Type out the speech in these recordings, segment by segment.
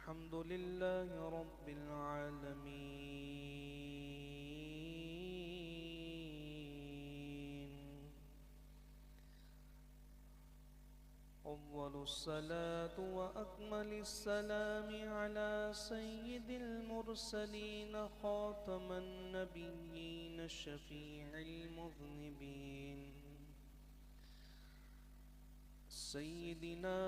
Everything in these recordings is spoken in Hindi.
अल्हम्दुलिल्लाहि रब्बिल आलमीन। अव्वलुस्सलातु व अक्मलिस्सलामि अला सय्यिदिल मुरसलीन खातमन नबिय्यीन शफीइल मुज़निबीन सय्यिदिना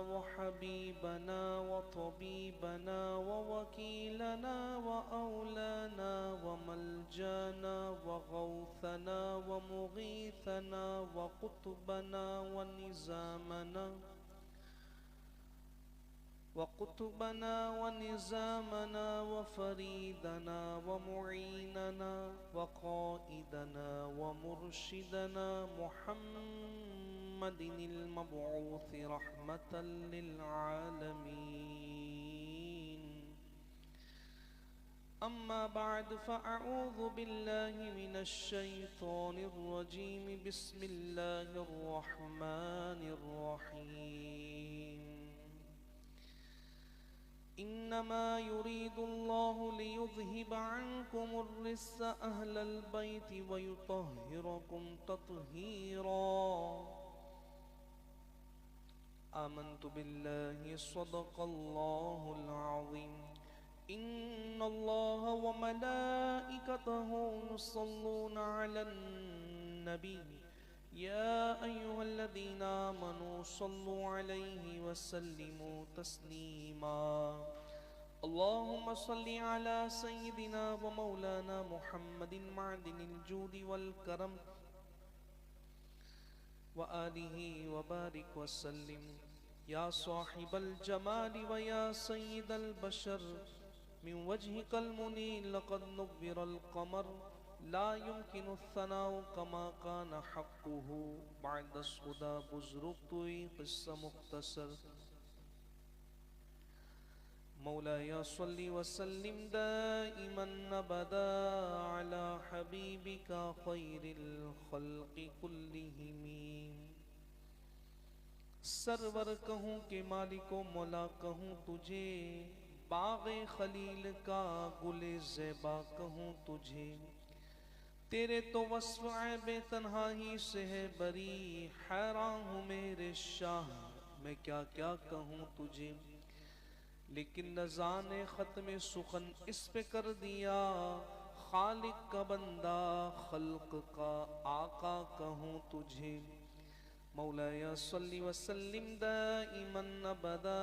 व हबीबना व तबीबना व वकीलना व औलाना व मलजाना व गौथना व मुगीथना व कुतुबना व निज़ामना व फरीदना व मुईनना व क़ाइदना व मुर्शिदना मुहम्मदिनिल मबऊस रहमतल लिल आलमीन। अम्मा बाद फ़अऊज़ु बिल्लाहि मिनश शैतानिर रजीम। बिस्मिल्लाहिर रहमानिर रहीम। इन्नमा युरीदुल्लाहु लियुज़हिब अन्कुमुर रिज्स अहलल बैति व युतह्हिरकुम तत्हीरा। आमन्तु बिल्लाहि सदक़ल्लाहुल अज़ीम। इन्नल्लाहा व मलाइकतहु युस्सल्लूना अलन नबी या अय्युहल्लज़ीना आमनू सल्लु अलैहि वसल्लिमू तस्लीमा। अल्लाहुम्मा सल्लि अला सय्यिदिना व मौलाना मुहम्मदिन मअदिनिल जूदि वल करम व आलिहि व बारिक वसल्लिम। या साहिबल जमाली व या सय्यिदल बशर मिन वजहिकल मुनीर लक़द नुव्विरल क़मर ला युमकिनु सनाउ कमा कान हक़्क़ुहु बअदस खुदा बुज़ुर्ग तुई क़िस्सा मुख्तसर। मौलाया सल्लि व सल्लिम दाइमन अबदा अला हबीबिका खैरिल खल्क़ि कुल्लिहिम। सरवर कहूँ के मालिको मौला कहूँ तुझे, बाग़े खलील का गुले ज़ेबा कहूँ तुझे। तेरे तो वस्फ़ ऐबे तन्हाई से है बरी, हैरान हूँ मेरे शाह मैं क्या क्या कहूँ तुझे। लेकिन नज़ाने ख़त्म सुखन इस पे कर दिया, खालिक का बंदा खल्क का आका कहूँ तुझे। मौलाया सल्लि व सल्लिम दाइमन अबदा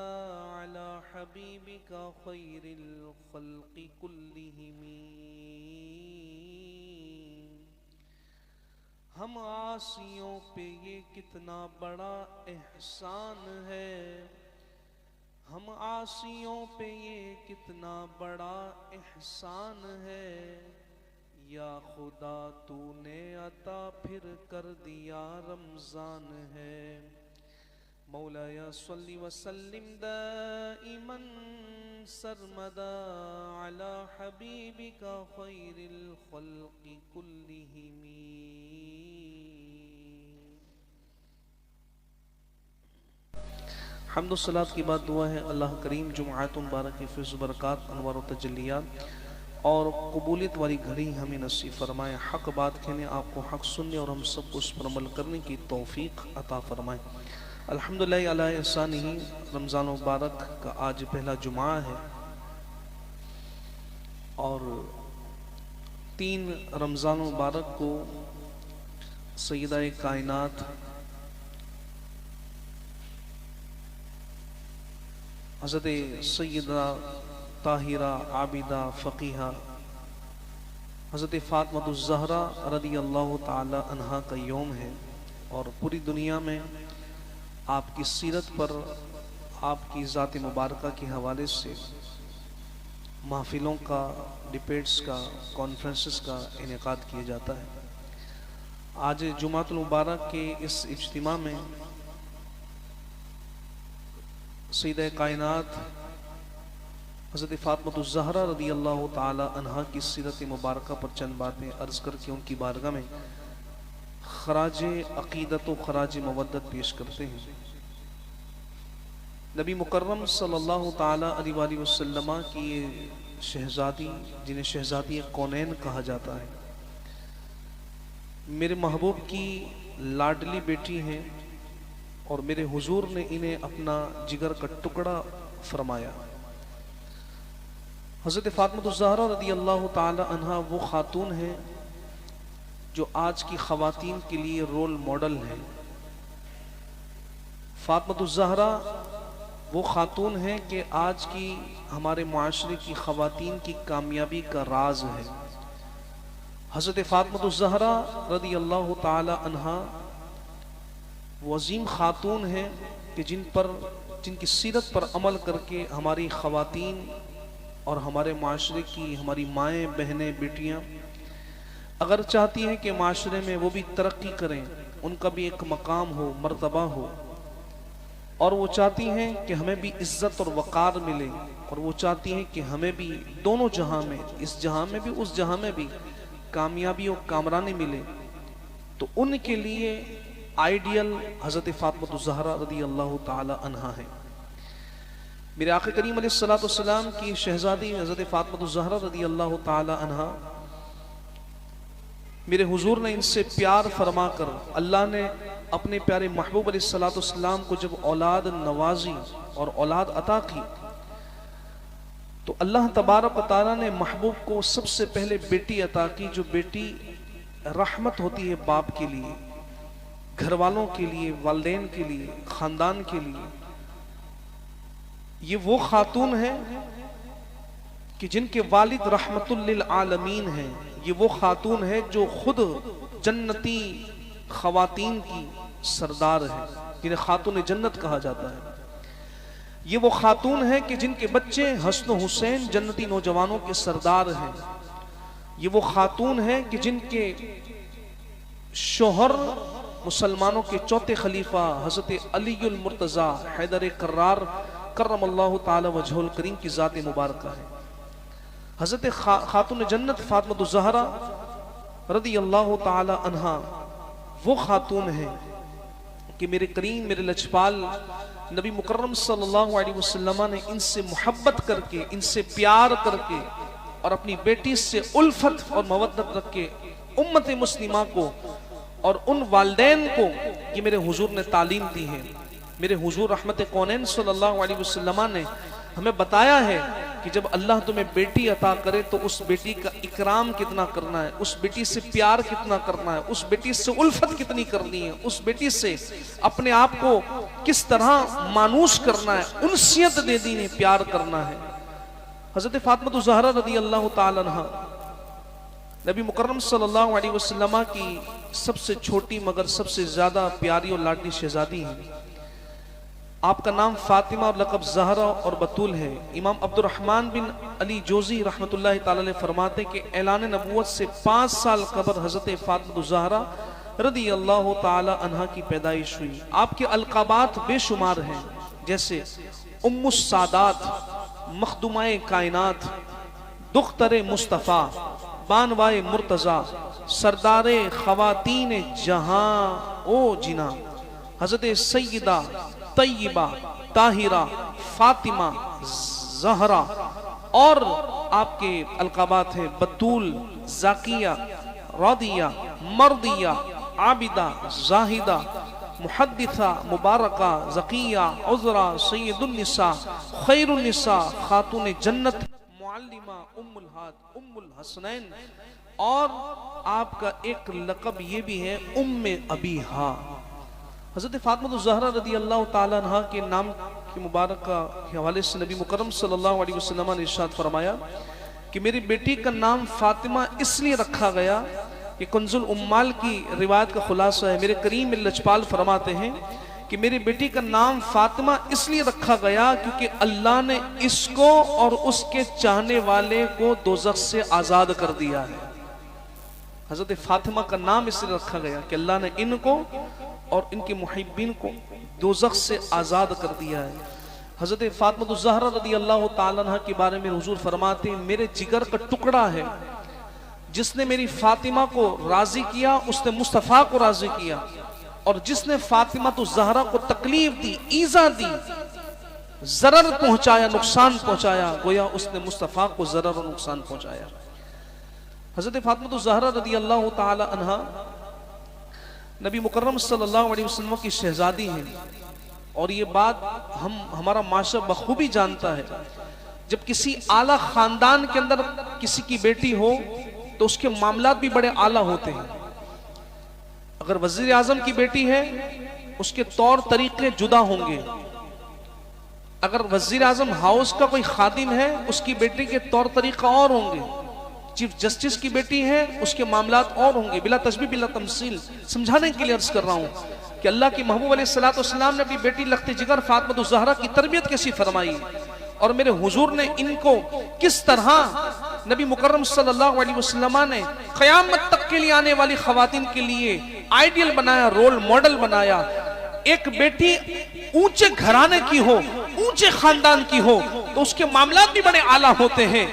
अला हबीबिका खैरिल खल्क़ि कुल्लिहिम। हम आसियों पे ये कितना बड़ा एहसान है, हम आसियों पे ये कितना बड़ा एहसान है। या खुदा तूने अता फिर कर दिया रमज़ान है। मौलाया सल्लि व सल्लिम दाइमन सरमदा अला हबीबिका खैरिल खल्क़ि कुल्लिहिम। हम्दो सलात की बात दुआ है अल्लाह करीम जुमाअत मुबारक की फ़िज़ बरक़ात अनवार व तजल्लियात और कबूलियत वाली घड़ी हमें नसीब फरमाए। हक़ बात कहने, आपको हक़ सुनने और हम सबको उस पर अमल करने की तौफ़ीक़ अता फरमाए। अल्हम्दुलिल्लाह अला एहसानिही। रमज़ान मुबारक का आज पहला जुमा है और 3 रमज़ान मुबारक को सय्यदा कायनात हज़रत सय्यदा ताहिरा आबिदा फ़क़ीहा हज़रत फ़ातिमा ज़हरा रज़ियल्लाहु ताला अन्हा का यौम है। और पूरी दुनिया में आपकी सीरत पर, आपकी ज़ात मुबारका के हवाले से महफ़िलों का, डिबेट्स का, कॉन्फ्रेंसेस का इनेकाद किया जाता है। आज जुमातुल मुबारक के इस इज्तिमा में सय्यदा कायनात हज़रत फ़ातिमा ज़हरा रज़ियल्लाहु ताला अन्हा की सीरत मुबारका पर चंद बातें अर्ज़ करके उनकी बारगाह में खराज अक़ीदत व खराज मवद्दत पेश करते हैं। नबी मुकर्रम सल्लल्लाहु ताला अलैहि वसल्लम की ये शहजादी, जिन्हें शहजादी कौनैन कहा जाता है, मेरे महबूब की लाडली बेटी हैं और मेरे हुजूर ने इन्हें अपना जिगर का टुकड़ा फरमाया। हज़रत फ़ातिमा ज़हरा रज़ी अल्लाह ताला अन्हा वो खातून हैं जो आज की ख़वातीन के लिए रोल मॉडल हैं। फ़ातिमा ज़हरा वो खातून हैं कि आज की हमारे माशरे की ख़वातीन की कामयाबी का राज है। हज़रत फ़ातिमा ज़हरा रज़ी अल्लाह ताला अन्हा वो अजीम खातून हैं कि जिनकी सीरत पर अमल करके हमारी ख़वातीन और हमारे माशरे की हमारी माएँ, बहनें, बेटियाँ अगर चाहती हैं कि माशरे में वो भी तरक्की करें, उनका भी एक मकाम हो, मर्तबा हो, और वो चाहती हैं कि हमें भी इज्जत और वक़ार मिले, और वो चाहती हैं कि हमें भी दोनों जहां में, इस जहां में भी उस जहां में भी कामयाबी और कामरानी मिले, तो उनके लिए आइडियल हज़रत फ़ातिमा ज़हरा रज़ी अल्लाह ताला अन्हा है। मेरे आक़ा करीम अलैहिस्सलातु वस्सलाम की शहजादी हज़रत फ़ातिमा ज़हरा रज़ी अल्लाह ताला अन्हा, मेरे हुजूर ने इनसे प्यार फरमा कर, अल्लाह ने अपने प्यारे महबूब अलैहिस्सलातु वस्सलाम को जब औलाद नवाजी और औलाद अता की, तो अल्लाह तबारक व तआला ने महबूब को सबसे पहले बेटी अता की, जो बेटी रहमत होती है बाप के लिए, घर वालों के लिए, वालिदैन के लिए, खानदान के लिए। ये वो खातून है कि जिनके वालिद रहमतुल लिल आलमीन हैं। ये वो खातून है जो खुद जन्नती खवातीन की सरदार है, जिन्हें खातून जन्नत कहा जाता है। ये वो खातून है कि जिनके बच्चे हसन हुसैन जन्नती नौजवानों के सरदार हैं। ये वो खातून है कि जिनके शोहर मुसलमानों के चौथे खलीफा हज़रत अलीउल मुर्तज़ा हैदर कर्रार करमल्लाहु ताला वजहुल करीम की ज़ात मुबारक है। हज़रत खातून जन्नत फ़ातिमा ज़हरा रज़ी अल्लाह ताला अन्हा वो खातून है कि मेरे करीम, मेरे लजपाल नबी मुकर्रम सल्लल्लाहु अलैहि वसल्लम ने इनसे मोहब्बत करके, इनसे प्यार करके और अपनी बेटी से उल्फत और मवद्दत रख के उम्मत मुस्लिमा को और उन वालिदैन को ये मेरे हुजूर ने तालीम दी है। मेरे हुजूर रहमत कौनैन सल्लल्लाहु अलैहि वसल्लम ने हमें बताया है कि जब अल्लाह तुम्हें बेटी अता करे तो उस बेटी का इकराम कितना करना है, उस बेटी से प्यार कितना करना है, उस बेटी से उल्फत कितनी करनी है, उस बेटी से अपने आप को किस तरह मानूस करना है, उनसियत दे दी है, प्यार करना है। हज़रत फ़ातिमा ज़हरा रज़ी अल्लाह ताला अन्हा नबी मुकर्रम सल्लल्लाहु अलैहि वसल्लम की सबसे छोटी मगर सबसे ज्यादा प्यारी और लाडली शहजादी है। आपका नाम फातिमा और लक़ब ज़हरा और बतूल है। इमाम अब्दुर्रहमान बिन अली जोजी रहमतुल्लाहि ताला अलैह फरमाते कि ऐलान नबूवत से 5 साल कबल हज़रत फ़ातिमा ज़हरा रज़ी अल्लाह ताला अन्हा की पैदाइश हुई। आपके अलक़ाबात बेशुमार हैं, जैसे उम्मुस सादात, मखदुमाए कायनात, दुख्तरे मुस्तफ़ा, बानवाए मुर्तज़ा, सरदारे ख़वातीन जहां ओ जिना, हज़रत सय्यदा तय्यबा ताहिरा फातिमा ज़हरा। और आपके अलक़ाबात हैं बतूल, ज़ाकिया, रादिया, मर्दिया, आबिदा, ज़ाहिदा, मुहद्दिसा, मुबारका, ज़किया, उज़रा, सय्यदुन्निसा, खैरुन्निसा, खातून जन्नत, मुअल्लिमा, उम्मुल हाद, उम्मुल हसनैन। और आपका एक लक़ब ये भी है उम्मे अबीहा। हज़रत फ़ातिमा ज़हरा रज़ी अल्लाह ताला अन्हा के नाम के मुबारक के हवाले से नबी मुकर्रम सल्लल्लाहु अलैहि वसल्लम ने इरशाद फरमाया कि मेरी बेटी का नाम फ़ातिमा इसलिए रखा गया कि कुंजुल उम्माल की रिवायत का खुलासा है। मेरे करीम मेरे लजपाल फरमाते हैं कि मेरी बेटी का नाम फ़ातिमा इसलिए रखा गया क्योंकि अल्लाह ने इसको और उसके चाहने वाले को दोज़ख से आज़ाद कर दिया है। हज़रत फ़ातिमा का नाम इसलिए रखा गया कि अल्लाह ने इनको और इनके मुहिब्बीन को दोज़ख से आज़ाद कर दिया है। हज़रत फ़ातिमा ज़हरा रज़ी अल्लाह ताला अन्हा के बारे में हुज़ूर फरमाते हैं, मेरे जिगर का टुकड़ा है, जिसने मेरी फ़ातिमा को राज़ी किया उसने मुस्तफ़ा को राज़ी किया, और जिसने फ़ातिमा ज़हरा को तकलीफ दी, ईज़ा दी, जरर पहुंचाया, नुकसान पहुंचाया, गोया उसने मुस्तफ़ा को जरर और नुकसान पहुंचाया। हज़रत फातिमा ज़हरा रज़ी अल्लाह ताला अन्हा नबी मुकर्रम सल्लल्लाहु अलैहि वसल्लम की शहजादी हैं, और ये बात हमारा माशरा बखूबी जानता है। जब किसी आला खानदान के अंदर किसी की बेटी हो तो उसके मामलात भी बड़े आला होते हैं। अगर वज़ीर आज़म की बेटी है उसके तौर तरीके जुदा होंगे। अगर वज़ीर आज़म हाउस का कोई खादिम है उसकी बेटी के तौर तरीका और होंगे। चीफ जस्टिस की बेटी है उसके मामलात और होंगे। बिला तशबीह बिला तमसील समझाने के लिए अर्ज कर रहा हूँ कि अल्लाह के महबूब अलैहिस्सलातु वस्सलाम ने अपनी बेटी लख्त जिगर फातिमा ज़हरा की तरबियत कैसी फरमाई, और मेरे हुजूर ने इनको किस तरह नबी मुकर्रम सल्लल्लाहु अलैहि वसल्लम ने क़यामत तक के लिए आने वाली ख़वातीन के लिए आइडियल बनाया, रोल मॉडल बनाया। एक बेटी ऊंचे घराने की हो, ऊंचे खानदान की हो तो उसके मामलात भी बड़े आला होते हैं।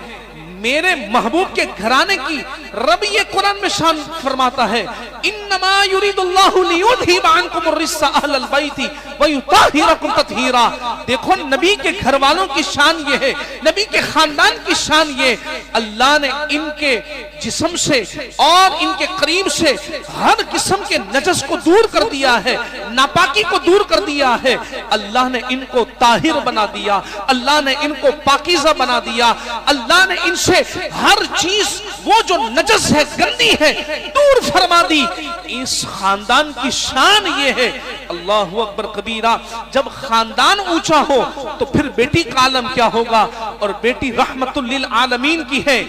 मेरे महबूब के घराने की रब ये कुरान में शान फरमाता है, इन्नमा युरिदुल्लाहु लियुज़हिबा अन्कुम अर्रिज्सा अहलल बैति व युताहिरकुम तत्हीरा। देखो नबी के घर वालों की शान ये है, नबी के खानदान की शान ये, अल्लाह ने इनके जिस्म से और इनके करीब से हर किस्म के नजस को दूर कर दिया है, नापाकी को दूर कर दिया है। अल्लाह ने इनको ताहिर बना दिया, अल्लाह ने इनको पाकीज़ा बना दिया, अल्लाह ने इनसे हर चीज वो जो नजस है, गंदी है, दूर फरमा दी। इस खानदान की शान ये है। अल्लाहु अकबर कबीरा। जब खानदान ऊंचा हो तो फिर बेटी का आलम क्या होगा। और बेटी रहमतुल लिल आलमीन की है,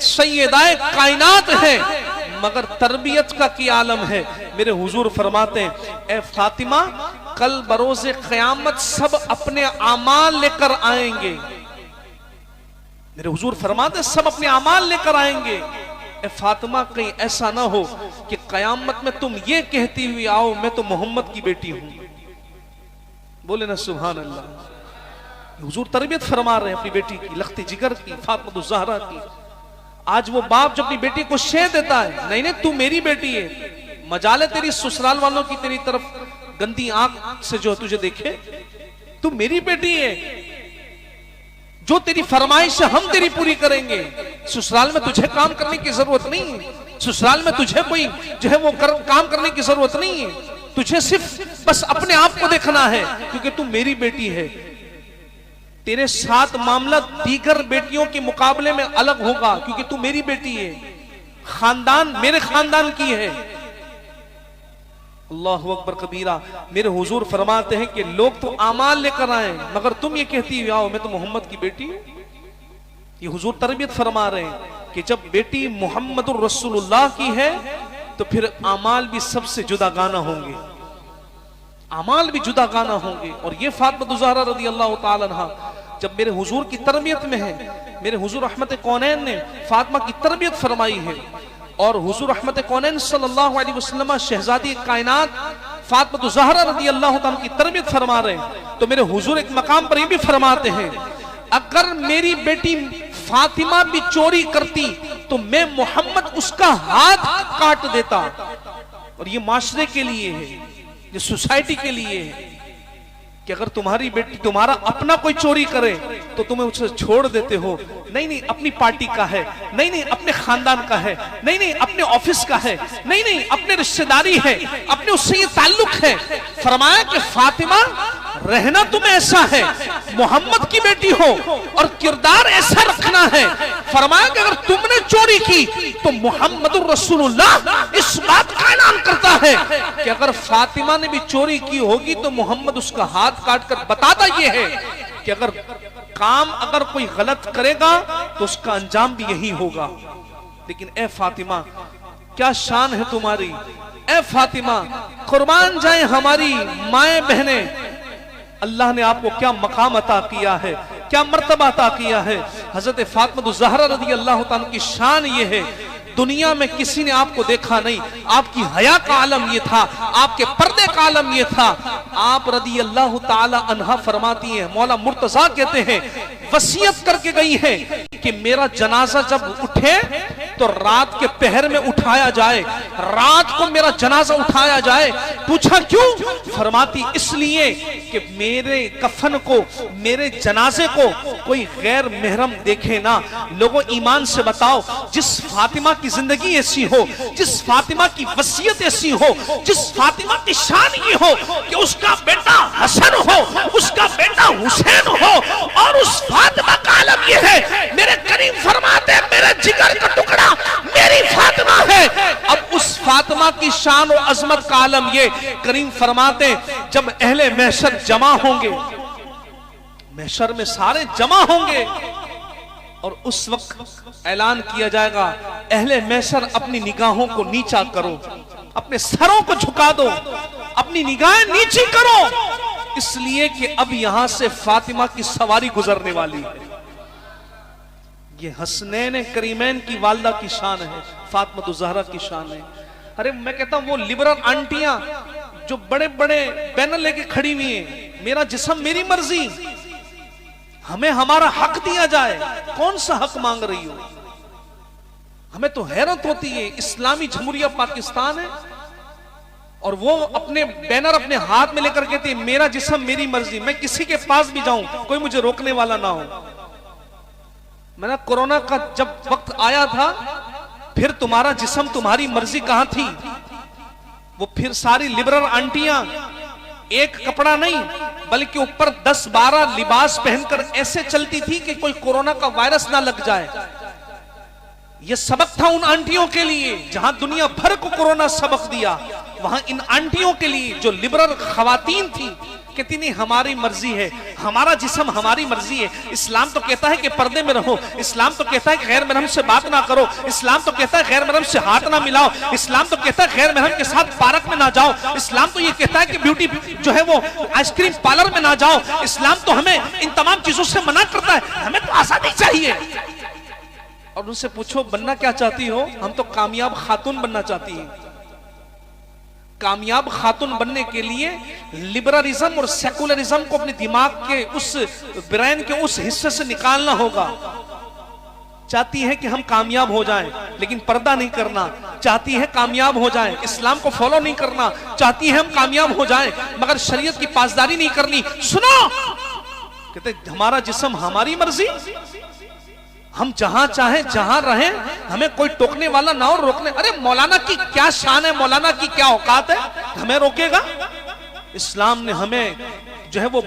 सैयदाए कायनात है, मगर तरबियत का क्या आलम है। मेरे हुजूर फरमाते हैं, ए फातिमा कल बरोज़े क़यामत सब अपने आमाल लेकर आएंगे। मेरे हुजूर फरमाते हैं सब अपने आमाल लेकर आएंगे। ए फातिमा कहीं ऐसा ना हो कि क़यामत में तुम ये कहती हुई आओ मैं तो मोहम्मद की बेटी हूं। बोले ना सुभान अल्लाह। हुजूर तरबियत फरमा रहे हैं अपनी बेटी की, लख्त जिगर की, फातिमा ज़हरा की। आज वो बाप जो अपनी बेटी को शे देता है, नहीं नहीं तू मेरी बेटी है, मजाल है तेरी ससुराल वालों की तेरी तरफ गंदी आंख से जो तुझे देखे, तू मेरी बेटी है, जो तेरी फरमाइश है हम तेरी पूरी करेंगे। ससुराल में तुझे काम करने की जरूरत नहीं है, ससुराल में तुझे कोई जो है वो काम करने की जरूरत नहीं है, तुझे सिर्फ बस अपने आप को देखना है क्योंकि तू मेरी बेटी है। तेरे साथ मामला दीगर बेटियों के मुकाबले में अलग होगा क्योंकि तू मेरी बेटी है, खानदान मेरे खानदान की है। अल्लाहु अकबर कबीरा। मेरे हुजूर फरमाते हैं कि लोग तो आमाल लेकर आए मगर तुम ये कहती आओ मैं तो मोहम्मद की बेटी हूं। ये हुजूर तरबियत फरमा रहे हैं कि जब बेटी मोहम्मदुर रसूलुल्लाह की है तो फिर आमाल भी सबसे जुदा गाना होंगे, आमाल भी जुदा गाना होंगे। और ये फातिमा ज़हरा रज़ी अल्लाह ताला अन्हा जब मेरे हुजूर की तरबियत में है, मेरे हुजूर रहमत कौनैन ने फातिमा की तरबियत फरमाई है, और हुजूर रहमत कौनैन सल्लल्लाहु अलैहि वसल्लम शहजादी कायनात फातिमा ज़हरा रज़ी अल्लाह ताला की तरबियत फरमा रहे हैं। तो मेरे हुजूर एक मकाम पर ये भी फरमाते हैं, अगर मेरी बेटी फातिमा भी चोरी करती तो मैं मोहम्मद उसका हाथ काट देता। और ये माशरे के लिए है, ये सोसाइटी के लिए है कि अगर तुम्हारी बेटी तुम्हारा अपना कोई चोरी करे तो तुम्हें उसे छोड़ देते हो, नहीं नहीं अपनी पार्टी का है, नहीं नहीं अपने खानदान का है, नहीं नहीं अपने ऑफिस का है, नहीं नहीं अपने रिश्तेदारी है, अपने उससे ये ताल्लुक है। फरमाया कि फातिमा रहना तुम ऐसा है, मोहम्मद की बेटी हो और किरदार ऐसा रखना है। फरमाया कि अगर तुमने चोरी की तो मोहम्मदुर रसूलुल्लाह इस बात का ऐलान करता है कि अगर फातिमा ने भी चोरी की होगी तो मोहम्मद उसका हाथ काट कर बताता ये है कि अगर काम अगर कोई गलत करेगा तो उसका अंजाम भी यही होगा। लेकिन ए फातिमा क्या शान है तुम्हारी, ए फातिमा कुर्बान जाए हमारी माए बहने, अल्लाह ने आपको क्या मकाम अता किया है, क्या मर्तबा अता किया है। हजरत फातिमा ज़हरा रज़ी अल्लाह ताला की शान ये है, दुनिया में किसी ने आपको देखा नहीं, आपकी हया का आलम ये था, आपके पर्दे का आलम ये था। आप रज़ी अल्लाह ताला अन्हा फरमाती हैं, मौला मुर्तजा कहते हैं वसीयत करके गई है कि मेरा जनाजा जब उठे तो रात के पहर में उठाया जाए, रात को मेरा जनाजा उठाया जाए। पूछा क्यों? फरमाती इसलिए कि मेरे कफन को, मेरे जनाजे को कोई गैर महरम देखे ना। लोगों ईमान से बताओ, जिस फातिमा की जिंदगी ऐसी हो, जिस फातिमा की वसीयत ऐसी हो, जिस फातिमा की शान ये हो कि उसका बेटा हसन हो, उसका बेटा हुसैन हो, और उस फातिमा का आलम ये है, मेरे करीम फरमाते मेरे जिगर का टुकड़ा मेरी फातिमा है। अब उस फातिमा की शान और अजमत का आलम ये, करीम फरमाते जब अहले महशर जमा होंगे, महशर में सारे जमा होंगे, और उस वक्त ऐलान किया जाएगा, अहले महशर अपनी निगाहों को नीचा करो, अपने सरों को झुका दो, अपनी निगाहें नीची करो, इसलिए कि अब यहां से फातिमा की सवारी गुजरने वाली है। ये हसनैन करीमैन की वालदा की शान है, फातिमा ज़हरा की शान है। अरे मैं कहता हूं वो लिबरल आंटियां जो बड़े बड़े बैनर लेके खड़ी हुई हैं, मेरा जिस्म मेरी मर्जी, हमें हमारा हक दिया जाए, कौन सा हक मांग रही हो? हमें तो हैरत होती है, इस्लामी जमहूरिया पाकिस्तान है और वो अपने बैनर अपने हाथ में लेकर कहती है मेरा जिस्म मेरी मर्जी, मैं किसी के पास भी जाऊं कोई मुझे रोकने वाला ना हो। मैंने कोरोना का जब वक्त आया था, फिर तुम्हारा जिस्म तुम्हारी मर्जी कहां थी? वो फिर सारी लिबरल आंटियां एक कपड़ा नहीं बल्कि ऊपर 10-12 लिबास पहनकर ऐसे चलती थी कि कोई कोरोना का वायरस ना लग जाए। यह सबक था उन आंटियों के लिए, जहां दुनिया भर को कोरोना सबक दिया, वहां इन आंटियों के लिए जो लिबरल खवातीन थी, कहती नहीं हमारी मर्जी है, हमारा जिस्म हमारी मर्जी है। इस्लाम तो कहता है कि पर्दे में रहो, इस्लाम तो कहता है कि गैर महरम से बात ना करो, इस्लाम तो कहता है गैर महरम से हाथ ना मिलाओ, इस्लाम तो कहता है गैर महरम के साथ पार्क में ना जाओ, इस्लाम तो ये कहता है कि ब्यूटी जो है वो आइसक्रीम पार्लर में ना जाओ, इस्लाम तो हमें इन तमाम चीजों से मना करता है, हमें तो आजादी चाहिए। और उनसे पूछो बनना क्या चाहती हो? हम तो कामयाब खातून बनना चाहती हैं। कामयाब खातून बनने के लिए लिबरलिज्म और सेकुलरिज्म को अपने दिमाग के उस ब्रेन के उस हिस्से से निकालना होगा। चाहती है कि हम कामयाब हो जाएं, लेकिन पर्दा नहीं करना, चाहती है कामयाब हो जाएं, इस्लाम को फॉलो नहीं करना, चाहती है हम कामयाब हो जाएं मगर शरीयत की पासदारी नहीं करनी। सुनो, कहते हमारा जिस्म हमारी मर्जी, हम जहां चाहे जहां रहें, हमें कोई टोकने वाला ना हो, रोकने। अरे मौलाना की क्या शान है, मौलाना की क्या औकात है, हमें रोकेगा? इस्लाम ने हमें जो है वो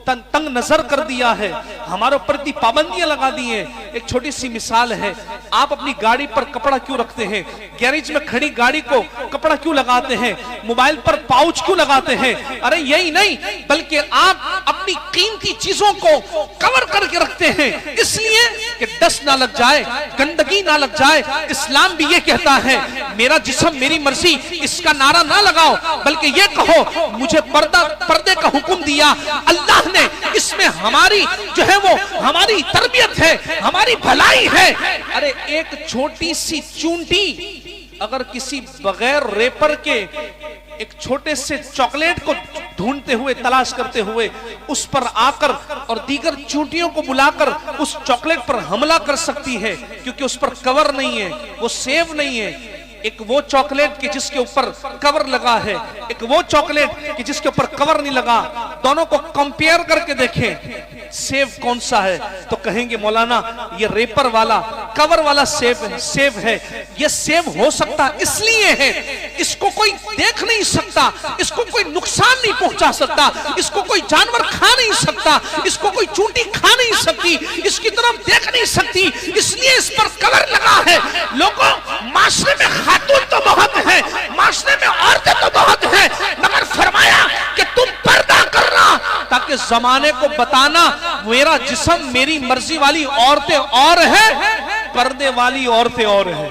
तंग नजर कर दिया है, हमारे ऊपर इतनी पाबंदियां लगा दी हैं। एक छोटी सी मिसाल है, आप अपनी गाड़ी पर कपड़ा क्यों रखते हैं? गैरेज में खड़ी गाड़ी को कपड़ा क्यों लगाते हैं? मोबाइल पर पाउच क्यों लगाते हैं? अरे यही नहीं बल्कि आप अपनी कीमती चीजों को कवर करके रखते हैं, इसलिए कि डस्ट ना लग जाए, गंदगी ना लग जाए। इस्लाम भी ये कहता है मेरा जिस्म मेरी मर्जी, इसका नारा ना लगाओ बल्कि ये कहो मुझे पर्दे का हुक्म दिया अल्लाह ने, इसमें हमारी जो है वो हमारी तरबियत है, हमारी भलाई है। अरे एक छोटी सी चूंटी अगर किसी बगैर रेपर के एक छोटे से चॉकलेट को ढूंढते हुए तलाश करते हुए उस पर आकर और दीगर चूंटियों को बुलाकर उस चॉकलेट पर हमला कर सकती है, क्योंकि उस पर कवर नहीं है, वो सेव नहीं है। एक वो चॉकलेट की जिसके ऊपर कवर लगा है, एक वो चॉकलेट की जिसके ऊपर कवर नहीं लगा, दोनों को कंपेयर करके देखें सेव कौन सा है, तो कहेंगे मौलाना ये रेपर वाला कवर वाला सेव है। ये सेव हो सकता इसलिए है, इसको कोई देख नहीं सकता, इसको कोई नुकसान नहीं पहुंचा सकता, इसको कोई जानवर खा नहीं सकता, इसको कोई चूंटी खा नहीं सकती, इसकी तरफ देख नहीं सकती, इसलिए इस पर कवर लगा है। लोगों, माशरे में खातून तो बहुत है, माशरे में औरतें तो बहुत है, मगर फरमाया कि तुम पर्दा करना ताकि जमाने को बताना मेरा जिस्म मेरी मर्जी वाली औरतें और है, पर्दे वाली औरतें और है।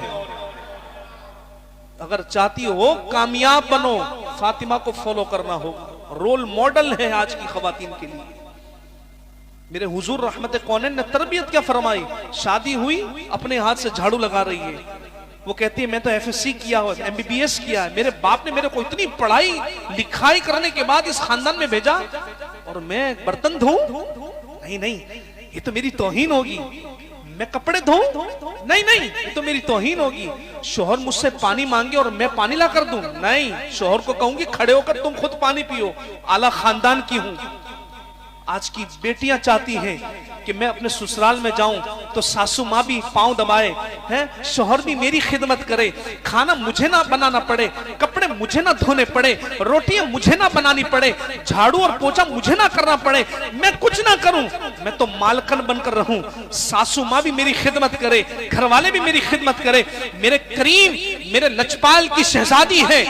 अगर चाहती हो कामयाब बनो, फातिमा को फॉलो करना होगा, रोल मॉडल है आज की खवातीन के लिए। मेरे हुजूर रहमत कौनैन ने तरबियत क्या फरमाई, शादी हुई अपने हाथ से झाड़ू लगा रही है, वो कहती है मैं तो एफएससी किया हो, एमबीबीएस किया है, मेरे बाप ने मेरे को इतनी पढ़ाई लिखाई करने के बाद इस खानदान में भेजा और मैं बर्तन धोऊं? नहीं नहीं, ये तो मेरी तौहीन होगी। मैं कपड़े धोऊं? नहीं नहीं, तो मेरी तौहीन होगी। शोहर मुझसे पानी मांगे और मैं पानी ला कर दूं? नहीं, शोहर को कहूंगी खड़े होकर तुम खुद पानी पियो, आला खानदान की हूं। आज की बेटियां चाहती हैं कि मैं अपने ससुराल में जाऊं तो सासू माँ भी पांव दबाए हैं, शोहर भी मेरी खिदमत करे, खाना मुझे ना बनाना पड़े, कपड़े मुझे ना धोने पड़े, रोटियां मुझे ना बनानी पड़े, झाड़ू और पोछा मुझे ना करना पड़े, मैं कुछ ना करूं, मैं तो मालकन बनकर रहूं, सासू माँ भी मेरी खिदमत करे, घर वाले भी मेरी खिदमत करे। मेरे करीम, मेरे लजपाल की शहजादी है,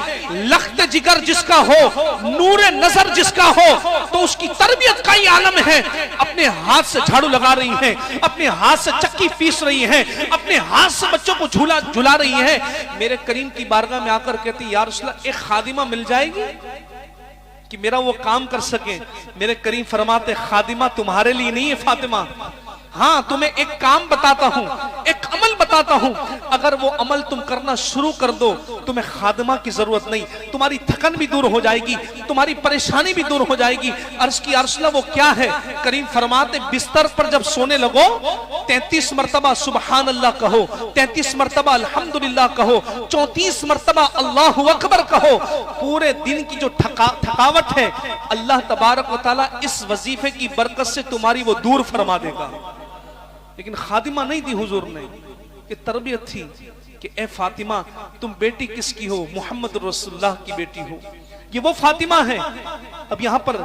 लख्त जिगर जिसका हो, नूरे नजर जिसका हो, तो उसकी तरबियत का ही आलम है। अपने हाथ से झाड़ू लगा रही हैं, अपने हाथ से चक्की पीस रही हैं, अपने हाथ से बच्चों को झूला झुला रही हैं। मेरे करीम की बारगाह में आकर कहती, या रसूल अल्लाह, एक खादिमा मिल जाएगी कि मेरा वो काम कर सके। मेरे करीम फरमाते, खादिमा तुम्हारे लिए नहीं है फातिमा, हाँ तुम्हें एक काम बताता हूं, एक अमल बताता हूं, अगर वो अमल तुम करना शुरू कर दो तुम्हें खादिमा की जरूरत नहीं, तुम्हारी थकन भी दूर हो जाएगी, तुम्हारी परेशानी भी दूर हो जाएगी। अर्ज की, या रसूल अल्लाह वो क्या है? करीम फरमाते, बिस्तर पर जब सोने लगो 33 मरतबा सुबहान अल्लाह कहो, 33 मरतबा अल्हम्दुलिल्लाह कहो, 34 मरतबा अल्लाहु अकबर कहो। पूरे दिन की जो थकावट है अल्लाह तबारक व तआला इस वजीफे की बरकत से तुम्हारी वो दूर फरमा देगा। लेकिन खादिमा नहीं दी हुजूर ने, कि तरबियत थी कि ए फातिमा तुम बेटी किसकी हो? मोहम्मद रसूलुल्लाह की बेटी हो। ये वो फातिमा है। अब यहाँ पर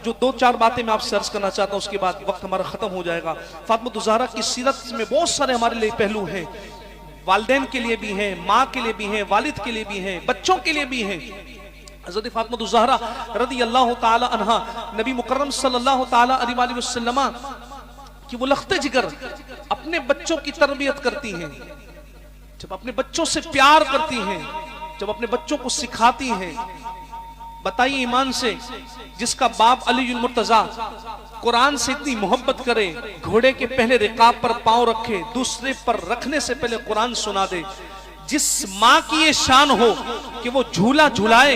जो 2-4 बातें मैं आपसे अर्ज करना चाहता हूँ, उसके बाद वक्त हमारा खत्म हो जाएगा। फातिमा ज़हरा की सीरत में बहुत सारे हमारे लिए पहलू हैं, वालिदैन के लिए भी हैं, माँ के लिए भी हैं, वालिद के लिए भी हैं, बच्चों के लिए भी हैं। हज़रत फातिमा ज़हरा रज़ी अल्लाह ताला अन्हा नबी मुकर्रम सल्लल्लाहु ताला अलैहि वसल्लम कि वो लख्ते जिगर अपने बच्चों की तरबियत करती हैं, जब अपने बच्चों से प्यार करती हैं, जब अपने बच्चों को सिखाती हैं। बताइए ईमान से, जिसका बाप अली मुर्तजा कुरान से इतनी मोहब्बत करे, घोड़े के पहले रिकाब पर पांव रखे, दूसरे पर रखने से पहले कुरान सुना दे, जिस माँ की ये शान हो कि वो झूला झुलाए,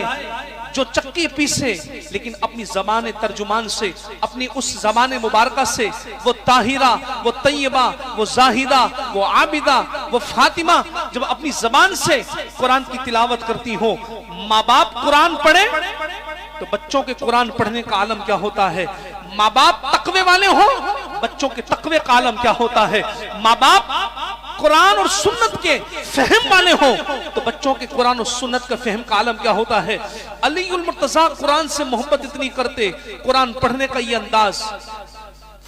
जो चक्की पीसे, लेकिन अपनी जबान तर्जुमान से, अपनी उस जबान मुबारका से वो ताहिरा, वो तैयबा, वो जाहिदा, वो आबिदा, वो फातिमा जब अपनी जबान से कुरान की तिलावत करती हो। माँ बाप कुरान पढ़े तो बच्चों के कुरान पढ़ने का आलम क्या होता है। माँ बाप तकवे वाले हो, बच्चों के तकवे का आलम क्या होता है। माँ बाप कुरान और सुन्नत के फहम वाले हो तो बच्चों के कुरान और सुन्नत का फहम का आलम क्या होता है। अली मुर्तजा कुरान से मोहब्बत इतनी करते, कुरान पढ़ने का ये अंदाज,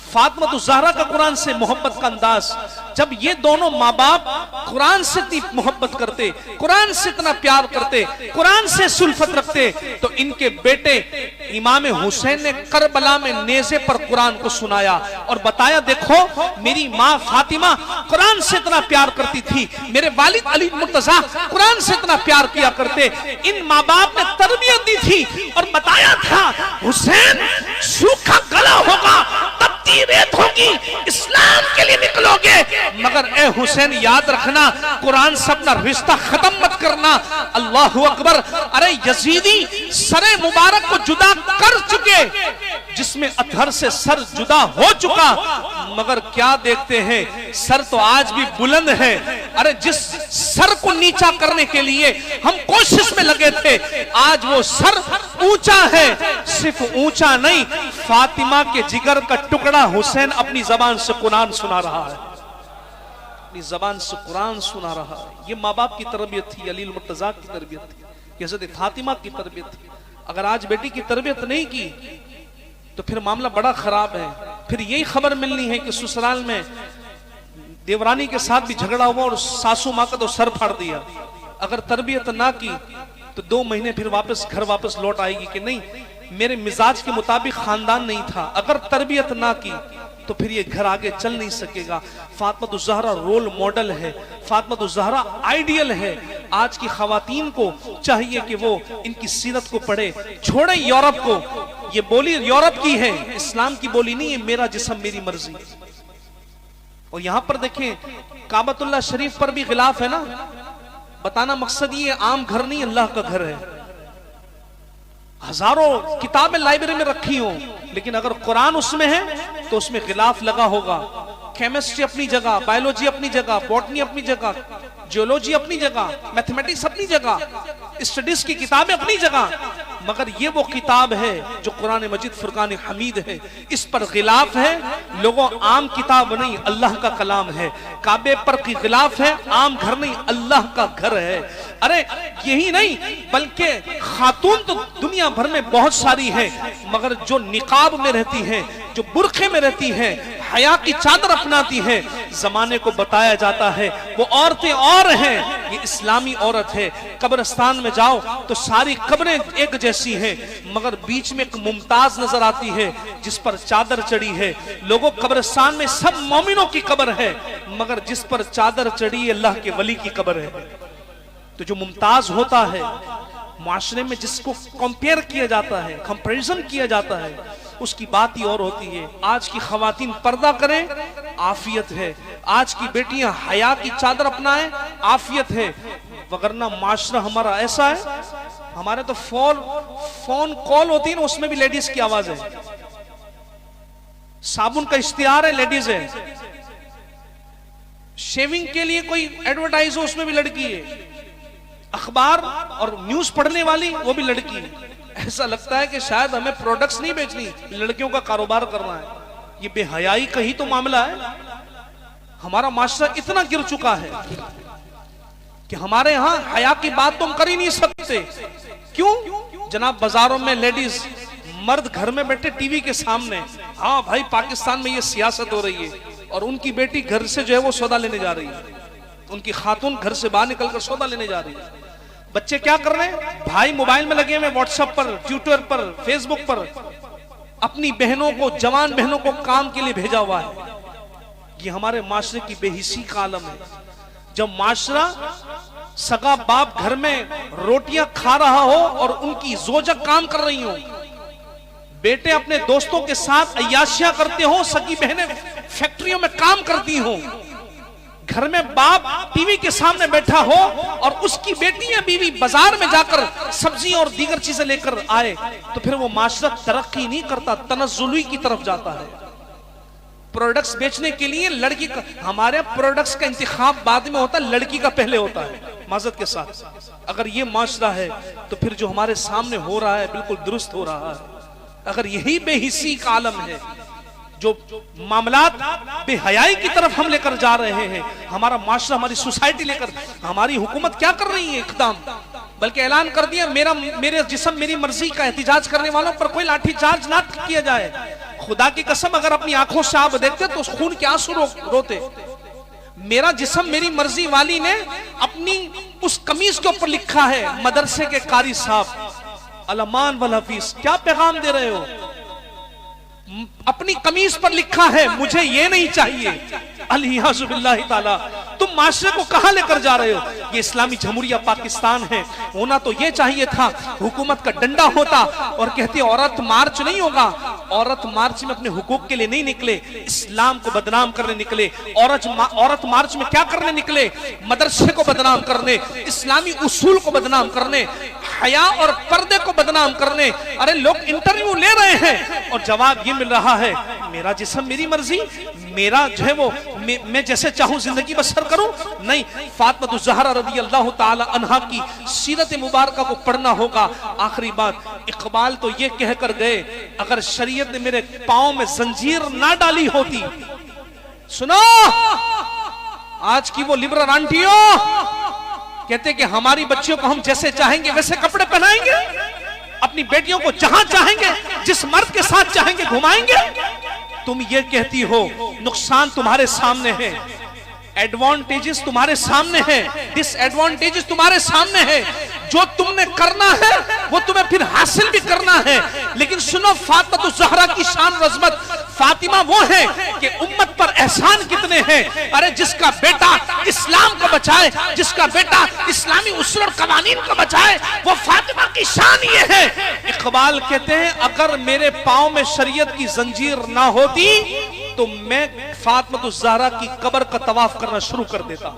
फातिमा ज़हरा का कुरान से मोहब्बत का अंदाज, जब ये दोनों माँ बाप कुरान से इतनी मोहब्बत करते, कुरान से इतना प्यार करते, कुरान से सुल्फत रखते, तो इनके बेटे इमाम हुसैन ने करबला में नेज़े पर कुरान को सुनाया और बताया, देखो मेरी माँ फातिमा कुरान से इतना प्यार करती थी, मेरे वालिद अली मुर्तजा कुरान से इतना प्यार किया करते। इन माँ बाप ने तरबियत दी थी और बताया था, हुसैन सूखा गला होगा तब रेत होगी, इस्लाम के लिए निकलोगे, मगर ए हुसैन याद रखना कुरान से अपना रिश्ता खत्म मत करना। अल्लाहु अकबर। अरे यजीदी सरे मुबारक को जुदा कर चुके, जिसमें अतहर से सर जुदा हो चुका, मगर क्या देखते हैं, सर तो आज भी बुलंद है। अरे जिस सर को नीचा करने के लिए हम कोशिश में लगे थे, आज वो सर ऊंचा है। सिर्फ ऊंचा नहीं, फातिमा के जिगर का टुकड़ा हुसैन अपनी जबान से कुरान सुना रहा है, अपनी जबान से कुरान सुना रहा है। ये माँ बाप की तरबियत थी, अली मुर्तजा की तरबियत थी, हज़रत फातिमा की तरबियत थी। अगर आज बेटी की तरबियत नहीं की तो फिर मामला बड़ा खराब है। फिर यही खबर मिलनी है कि ससुराल में देवरानी के साथ भी झगड़ा हुआ और सासू माँ का तो सर फाड़ दिया। अगर तरबियत ना की तो 2 महीने फिर वापस घर वापस लौट आएगी कि नहीं, मेरे मिजाज के मुताबिक खानदान नहीं था। अगर तरबियत ना की तो फिर ये घर आगे चल नहीं सकेगा। फातिमा ज़हरा रोल मॉडल है, फातिमा ज़हरा आइडियल है। आज की खवातीन को चाहिए कि वो इनकी सीरत को पढ़े, छोड़े यूरोप को। ये बोली यूरोप की है, इस्लाम की बोली नहीं है, मेरा जिस्म मेरी मर्जी। और यहां पर देखें, काबतुल्लाह शरीफ पर भी खिलाफ है ना। बताना मकसद ये आम घर नहीं, अल्लाह का घर है। हजारों किताबें लाइब्रेरी में रखी हो, लेकिन अगर कुरान उसमें है तो उसमें खिलाफ लगा होगा। केमिस्ट्री अपनी जगह, बायोलॉजी अपनी जगह, बॉटनी अपनी जगह, जियोलॉजी अपनी जगह, मैथमेटिक्स अपनी जगह, स्टडीज की किताबें अपनी जगह, मगर ये वो किताब है जो कुरान मजीद फुरकान हमीद है, इस पर गिलाफ है। लोगों, आम किताब नहीं, अल्लाह का कलाम है। काबे पर की गिलाफ है, आम घर नहीं, अल्लाह का घर है। अरे यही नहीं, बल्कि खातून तो दुनिया भर में बहुत सारी है, मगर जो निकाब में रहती है, जो बुरखे में रहती है, हया की चादर अपनाती है, जमाने को बताया जाता है वो औरतें और हैं, ये इस्लामी औरत है। कब्रिस्तान में जाओ तो सारी कब्रें एक जैसी हैं, मगर बीच में एक मुमताज नजर आती है जिस पर चादर चढ़ी है। लोगों, कब्रिस्तान में सब मोमिनों की कब्र है, मगर जिस पर चादर चढ़ी अल्लाह के वली की कब्र है। तो जो मुमताज होता है माशरे में, जिसको कंपेयर किया जाता है, कंपैरिजन किया जाता है, उसकी बात ही और होती है। आज की खवातीन पर्दा करें, आफियत है। आज की बेटियां हया की चादर अपनाएं, आफियत है। वगरना माशरा हमारा ऐसा है, हमारे तो फोन कॉल होती है ना, उसमें भी लेडीज की आवाज है। साबुन का इश्तिहार है, लेडीज है। शेविंग के लिए कोई एडवर्टाइज हो, उसमें भी लड़की है। अखबार और न्यूज पढ़ने वाली, वो भी लड़की है। ऐसा लगता है कि शायद हमें प्रोडक्ट्स नहीं बेचनी, लड़कियों का कारोबार करना है। ये बेहयाई का ही तो मामला है। हमारा माशरा इतना गिर चुका है कि हमारे यहां हया की बात तो हम कर ही नहीं सकते। क्यों जनाब? बाजारों में लेडीज, मर्द घर में बैठे टीवी के सामने। हाँ भाई, पाकिस्तान में ये सियासत हो रही है, और उनकी बेटी घर से जो है वो सौदा लेने जा रही है। उनकी खातून घर से बाहर निकलकर सौदा लेने जा रही है। बच्चे क्या कर रहे हैं? भाई मोबाइल में लगे हुए, व्हाट्सएप पर, ट्विटर पर, फेसबुक पर अपनी बहनों को, जवान बहनों को काम के लिए भेजा हुआ है। ये हमारे माशरे की बेहिसी का आलम है। जब माशरा, सगा बाप घर में रोटियां खा रहा हो और उनकी जोजा काम कर रही हो, बेटे अपने दोस्तों के साथ अय्याशियां करते हो, सगी बहनें फैक्ट्रियों में काम करती हो, घर में बाप टीवी के सामने बैठा हो और उसकी बेटियां बीवी बाजार में जाकर सब्जी और दीगर चीजें लेकर आए, तो फिर वो माशरा तरक्की नहीं करता, तनज़्ज़ुली की तरफ जाता है। प्रोडक्ट्स बेचने के लिए लड़की का, हमारे प्रोडक्ट्स का इंतखाब बाद में होता है, लड़की का पहले होता है। माजरत के साथ, अगर ये माशरा है तो फिर जो हमारे सामने हो रहा है बिल्कुल दुरुस्त हो रहा है। अगर यही बेहिसी का आलम है, जो मामलात बेहयाई की तरफ हम लेकर जा रहे हैं, हमारा माशरा, हमारी सोसाइटी लेकर, हमारी हुकूमत क्या कर रही है? इकदाम, बल्कि ऐलान कर दिया मेरे जिस्म मेरी मर्जी का। एहतिजाज करने वालों पर कोई लाठीचार्ज ना किया जाए। खुदा की कसम, अगर अपनी आंखों से आप देखते तो खून के आंसू रोते। मेरा जिस्म मेरी मर्जी वाली ने अपनी उस कमीज के ऊपर लिखा है, मदरसे के कारी साहब अलमान वल हफीज। क्या पैगाम दे रहे हो? अपनी कमीज पर लिखा है मुझे ये नहीं चाहिए। अलियाज़ु बिल्लाहि ताला, तुम माशरे को कहां लेकर जा रहे हो? ये इस्लामी जमहूरिया पाकिस्तान है। होना तो ये चाहिए था, हुकूमत का डंडा होता और कहते औरत मार्च नहीं होगा। औरत मार्च में अपने हुकूक के लिए नहीं निकले, इस्लाम को बदनाम करने निकले। औरत मार्च में क्या करने निकले? मदरसे को बदनाम करने, इस्लामी उसूल को बदनाम करने, हया और पर्दे को बदनाम करने। अरे लोग इंटरव्यू ले रहे हैं और जवाब ये मिल रहा है, मेरा जिस्म मेरी मर्जी, मेरा जो है वो मैं जैसे चाहूं जिंदगी बसर करूं। नहीं, फातिमा ज़हरा रज़ी अल्लाह ताला अन्हा की सीरत मुबारका को पढ़ना होगा। आखिरी बात, इकबाल तो ये कहकर गए, अगर शरीयत ने मेरे पांव में जंजीर ना डाली होती। सुनो, आज की वो लिबरल आंटियों कहते कि हमारी बच्चियों को हम जैसे चाहेंगे वैसे कपड़े पहनाएंगे, अपनी बेटियों को जहां चाहेंगे, जिस मर्द के साथ चाहेंगे घुमाएंगे। तुम ये कहती हो, नुकसान तुम्हारे सामने है, एडवांटेजेस तुम्हारे सामने है, डिसएडवांटेजेस तुम्हारे सामने है। जो तुमने करना है वो तुम्हें फिर हासिल भी करना है। लेकिन सुनो, फातिमा ज़हरा की शान और अज़मत, फातिमा वो है कि उम्मत पर एहसान कितने हैं। अरे जिसका बेटा इस्लाम को बचाए, जिसका बेटा इस्लामी उसूल और कवानीन को बचाए, वो फातिमा की शान ये है। इकबाल कहते हैं, अगर मेरे पांव में शरीयत की जंजीर ना होती तो मैं फातिमा ज़हरा की कब्र का तवाफ करना शुरू कर देता,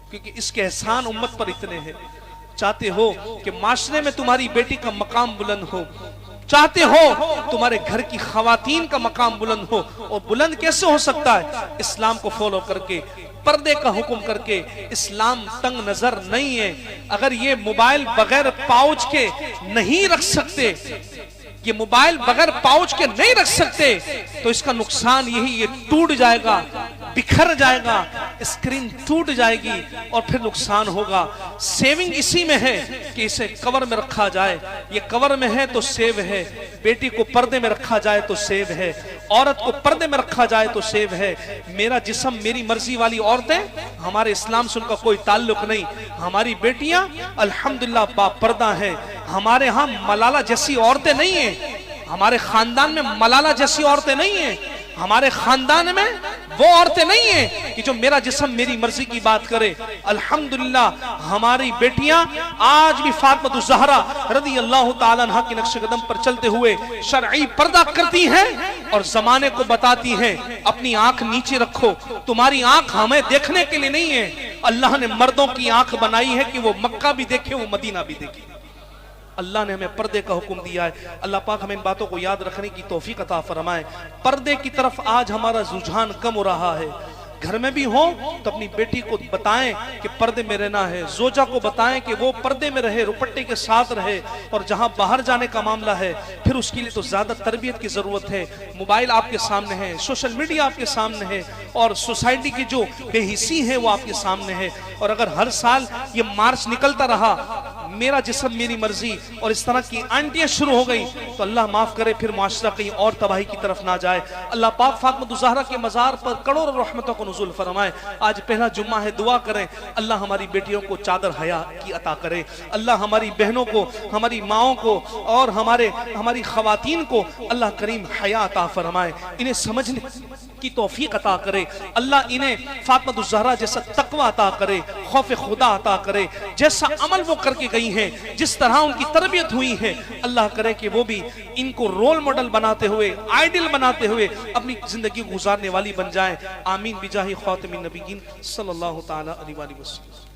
क्योंकि इसके एहसान उम्मत पर इतने हैं। चाहते हो कि माशरे में तुम्हारी बेटी का मकाम बुलंद हो, चाहते हो तुम्हारे घर की खवातीन का मकाम बुलंद हो, और बुलंद कैसे हो सकता है? इस्लाम को फॉलो करके, पर्दे का हुक्म करके। इस्लाम तंग नजर नहीं है। अगर ये मोबाइल बगैर पाउच के नहीं रख सकते, ये मोबाइल बगैर पाउच के नहीं रख सकते, तो इसका नुकसान यही, ये टूट जाएगा, बिखर जाएगा, स्क्रीन टूट जाएगी और फिर नुकसान होगा। सेविंग इसी में है कि इसे कवर में रखा जाए। ये कवर में है तो सेव है, बेटी को पर्दे में रखा जाए तो सेव है, औरत को पर्दे में रखा जाए तो सेव है। मेरा जिस्म मेरी मर्जी वाली औरतें हमारे इस्लाम से उनका कोई ताल्लुक नहीं। हमारी बेटियां अल्हम्दुलिल्लाह बापर्दा हैं। हमारे यहाँ मलाला जैसी औरतें नहीं है, हमारे खानदान में मलाला जैसी औरतें नहीं है, हमारे खानदान में वो औरतें नहीं है कि जो मेरा जिस्म मेरी मर्जी की बात करे। अल्हम्दुलिल्लाह हमारी बेटियां आज भी फातिमा ज़हरा रज़ी अल्लाह ताला अन्हा के नक्शे कदम पर चलते हुए शरई पर्दा करती हैं और जमाने को बताती हैं अपनी आंख नीचे रखो, तुम्हारी आंख हमें देखने के लिए नहीं है। अल्लाह ने मर्दों की आंख बनाई है कि वो मक्का भी देखे, वो मदीना भी देखे। अल्लाह ने हमें पर्दे का हुक्म दिया है। अल्लाह पाक हमें इन बातों को याद रखने की तौफीक अता फरमाए। पर्दे की तरफ आज हमारा रुझान कम हो रहा है। घर में भी हो तो अपनी बेटी को बताएं कि पर्दे में रहना है, जोजा को बताएं कि वो पर्दे में रहे, रुपट्टे के साथ रहे। और जहां बाहर जाने का मामला है फिर उसके लिए तो ज्यादा तरबियत की जरूरत है। मोबाइल आपके सामने है, सोशल मीडिया आपके सामने है, और सोसाइटी की जो बेहिसी है वो आपके सामने है। और अगर हर साल ये मार्च निकलता रहा, मेरा जिस्म मेरी मर्जी, और इस तरह की आंटियां शुरू हो गई, तो अल्लाह माफ करे फिर माशरा कहीं और तबाही की तरफ ना जाए। अल्लाह पाक फातिमा ज़हरा के मज़ार पर करोड़ों रहमतों को नुज़ुल फरमाए। आज पहला जुम्मा है, दुआ करें अल्लाह हमारी बेटियों को चादर हया की अता करे। अल्लाह हमारी बहनों को, हमारी माओं को और हमारी खवातीन को अल्लाह करीम हया अता फरमाए, इन्हें समझने की तौफीक अता करे। अल्लाह इन्हें फातिमा ज़हरा जैसा तकवा अता करे, खौफ खुदा अता करे। जैसा अमल वो करके गई हैं, जिस तरह उनकी तरबियत हुई है, अल्लाह करे कि वो भी इनको रोल मॉडल बनाते हुए, आइडियल बनाते हुए अपनी जिंदगी गुजारने वाली बन जाए। आमीन बिजाही खातिमिन नबीयीन सल्लल्लाहु तआला अलैहि वसल्लम।